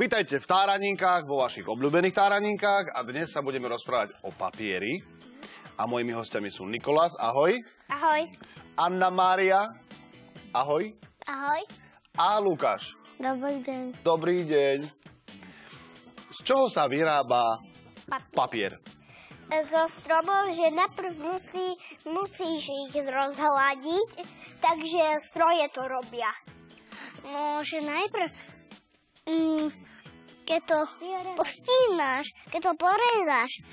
Vítajte v Táraninkách, vo vašich obľúbených Táraninkách a dnes sa budeme rozprávať o papieri. A mojimi hostiami sú Nikolás, ahoj. Ahoj. Anna Mária, ahoj. Ahoj. A Lukáš. Dobrý deň. Dobrý deň. Z čoho sa vyrába papier? Zo stromov, že najprv musíš ich rozhľadiť, takže stroje to robia. No, že najprv, keď to postínaš, keď to porezáš,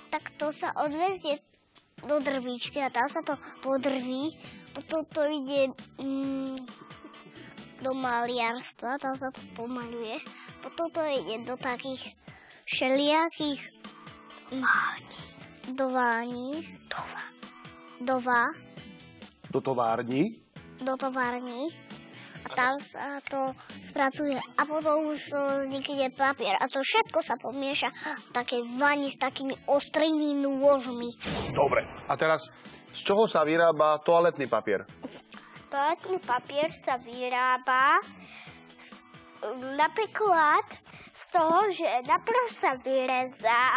tak to sa odvezie do drvíčky a tam sa to podrví, potom to ide do maliarstva, tam sa to pomaľuje, potom to ide do takých všelijakých do tovární a tam sa to spracuje a potom už vznikne papier a to všetko sa pomieša v takej vani s takými ostrými nôžmi. Dobre, a teraz z čoho sa vyrába toaletný papier? Toaletný papier sa vyrába napríklad z toho, že najprv sa vyrezá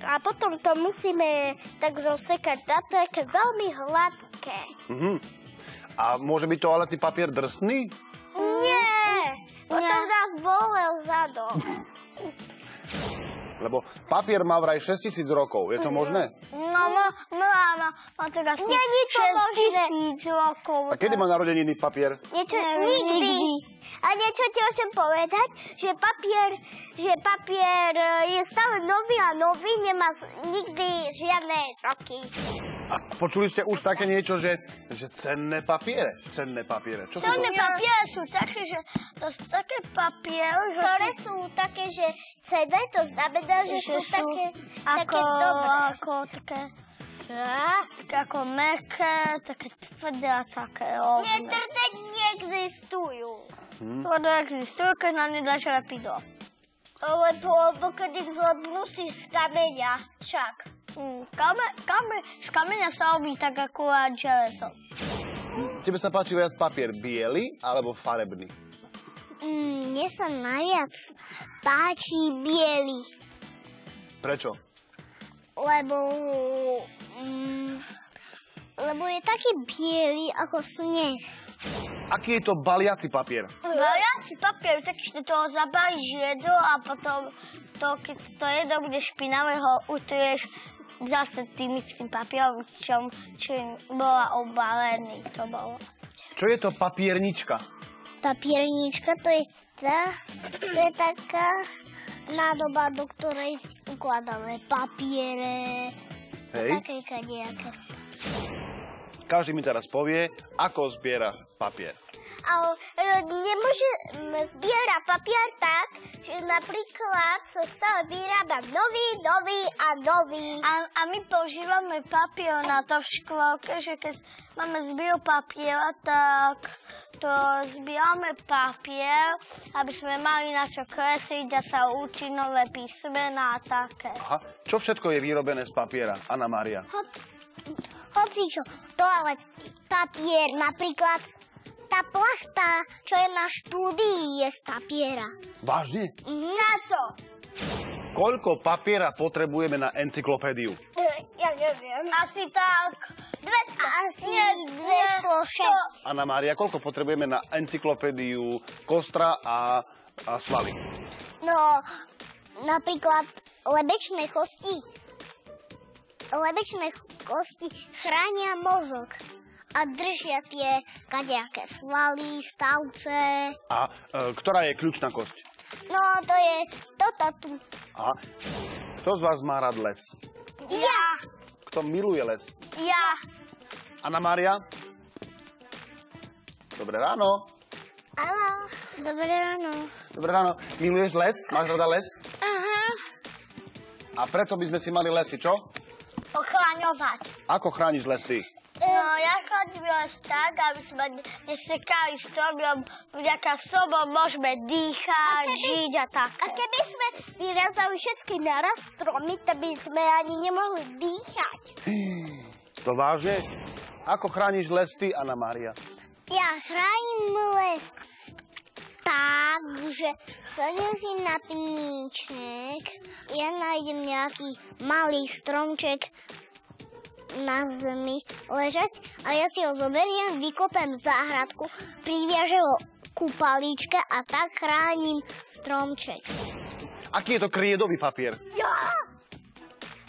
a potom to musíme tak zosekať na také veľmi hladké. A môže byť toaletný papier drsný? Nie, potom nás bolel zadok. Lebo papier má vraj 6000 rokov, je to možné? No áno, má teda 6000 rokov. A kedy má narodeniny papier? Nikdy. A niečo ti chcem povedať, že papier je stále nový a nový, nemá nikdy žiadne roky. A počuli ste už také niečo, že cenné papiere? Cenné papiere. Čo sú to? Cenné papiere sú také, že to sú také papiere, ktoré sú také, že cenné, to znamená, že sú také dobré. Ako mäkké, také tvrdé a také ovné. Nie, tvrdé neexistujú. Tvrdé existujú, keď na ne dáš lepidlo. Lebo keď ich zlobnú si z kameňa, však. Z kameňa sa robí tak akurát železo. Tebe sa páči viac papier biely alebo farebný? Mne sa najviac páči biely. Prečo? Lebo je taký biely ako sneh. Aký je to baliaci papier? Baliaci papier, tak že toho zabališ jedlo a potom keď to jedlo bude špinavé, ho utrieš zase tým papierom, čím bola obalený, to bolo. Čo je to papiernička? Papiernička to je taká nádoba, do ktorej ukladáme papiere. Hej. Také kadejaké. Každý mi teraz povie, ako zbiera papier. Ale nemôžeme zbierať papier tak, že napríklad sa stále vyrába nový a nový. A my používame papier na to v škôlke, že keď máme zbieru papiera, tak to zbierame papier, aby sme mali na čo kresliť a sa učiť nové písmená a také. Aha, čo všetko je vyrobené z papiera, Anna Mária? Hocičo, toalet, papier, napríklad tá plachta, čo je na štúdii, je z papiera. Vážne? Na to? Koľko papiera potrebujeme na encyklopédiu? Ja neviem. Asi tak 200. Anna Mária, koľko potrebujeme na encyklopédiu kostra a svaly? No, napríklad lebečné kosti. Lebečné kosti chránia mozog a držia tie kadejaké svaly, stavce. A ktorá je kľúčna kosť? No, to je toto tu. Aha. Kto z vás má rád les? Ja. Kto miluje les? Ja. Anna Mária? Dobré ráno. Áno, dobré ráno. Dobré ráno. Miluješ les? Máš rada les? Aha. A preto by sme si mali lesy, čo? Ochraňovať. Ako chrániš les ty? No, ja chránim les tak, aby sme nesekali stromy, vďaka stromom môžeme dýchať, žiť a tak. A keby sme vyrezali všetky naraz stromy, tak by sme ani nemohli dýchať. To vážne? Ako chrániš les ty, Anna Mária? Ja chránim les tak, že sadím si na píniček, ja nájdem nejaký malý stromček na zemi ležať a ja si ho zoberiem, vykopem v záhradku, priviažem ho ku palíčke a tak chránim stromček. Aký je to kriedový papier? Ja!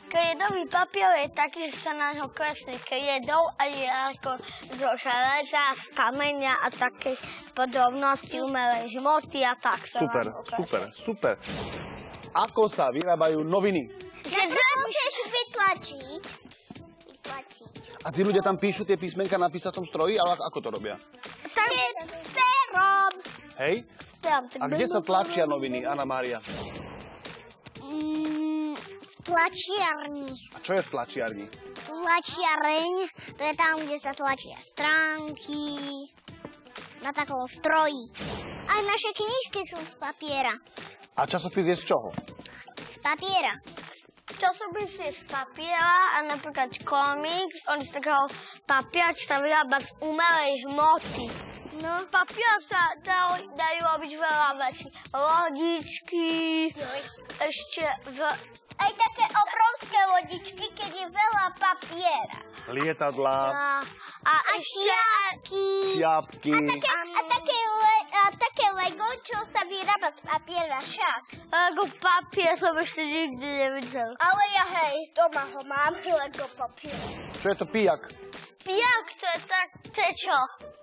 Kriedový papier je taký, že sa na ňo kreslí kriedou a je ako zo železa, z kameňa a také podobnosti umelej hmoty a tak sa Super, na ňo kreslí. super. Ako sa vyrábajú noviny? Že môžeš vytlačiť. A tí ľudia tam píšu tie písmenka na písacom stroji, ale ako to robia? Tam je perom. Hej? A kde sa tlačia noviny, Anna Mária? Tlačiarni. A čo je v tlačiarni? Tlačiareň, to je tam, kde sa tlačia stránky, na takom stroji. Aj naše knižky sú z papiera. A časopis je z čoho? Z papiera. Časopis je z papiera a napríklad komiks, on z takého papiera, čo sa vyrába z umelej hmoty. No. Papier sa dajú robiť veľa vecí. Lodičky, ešte aj také obrovské lodičky, keď je veľa papiera. Lietadlá. A šiapky. A také Lego, čo sa vyrába z papiera však. Lego papier som ešte nikdy nevidel. Ale ja doma ho mám, Lego papier. Čo je to pijak? Pijak, to je čo?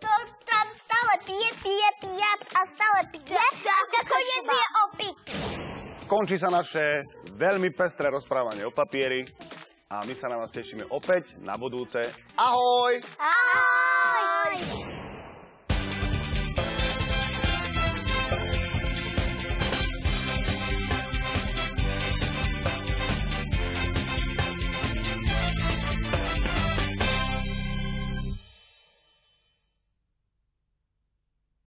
To tam stále pije a stále pije. Nakoniec je opiť. Končí sa naše veľmi pestré rozprávanie o papieri a my sa na vás tešíme opäť na budúce. Ahoj! Ahoj!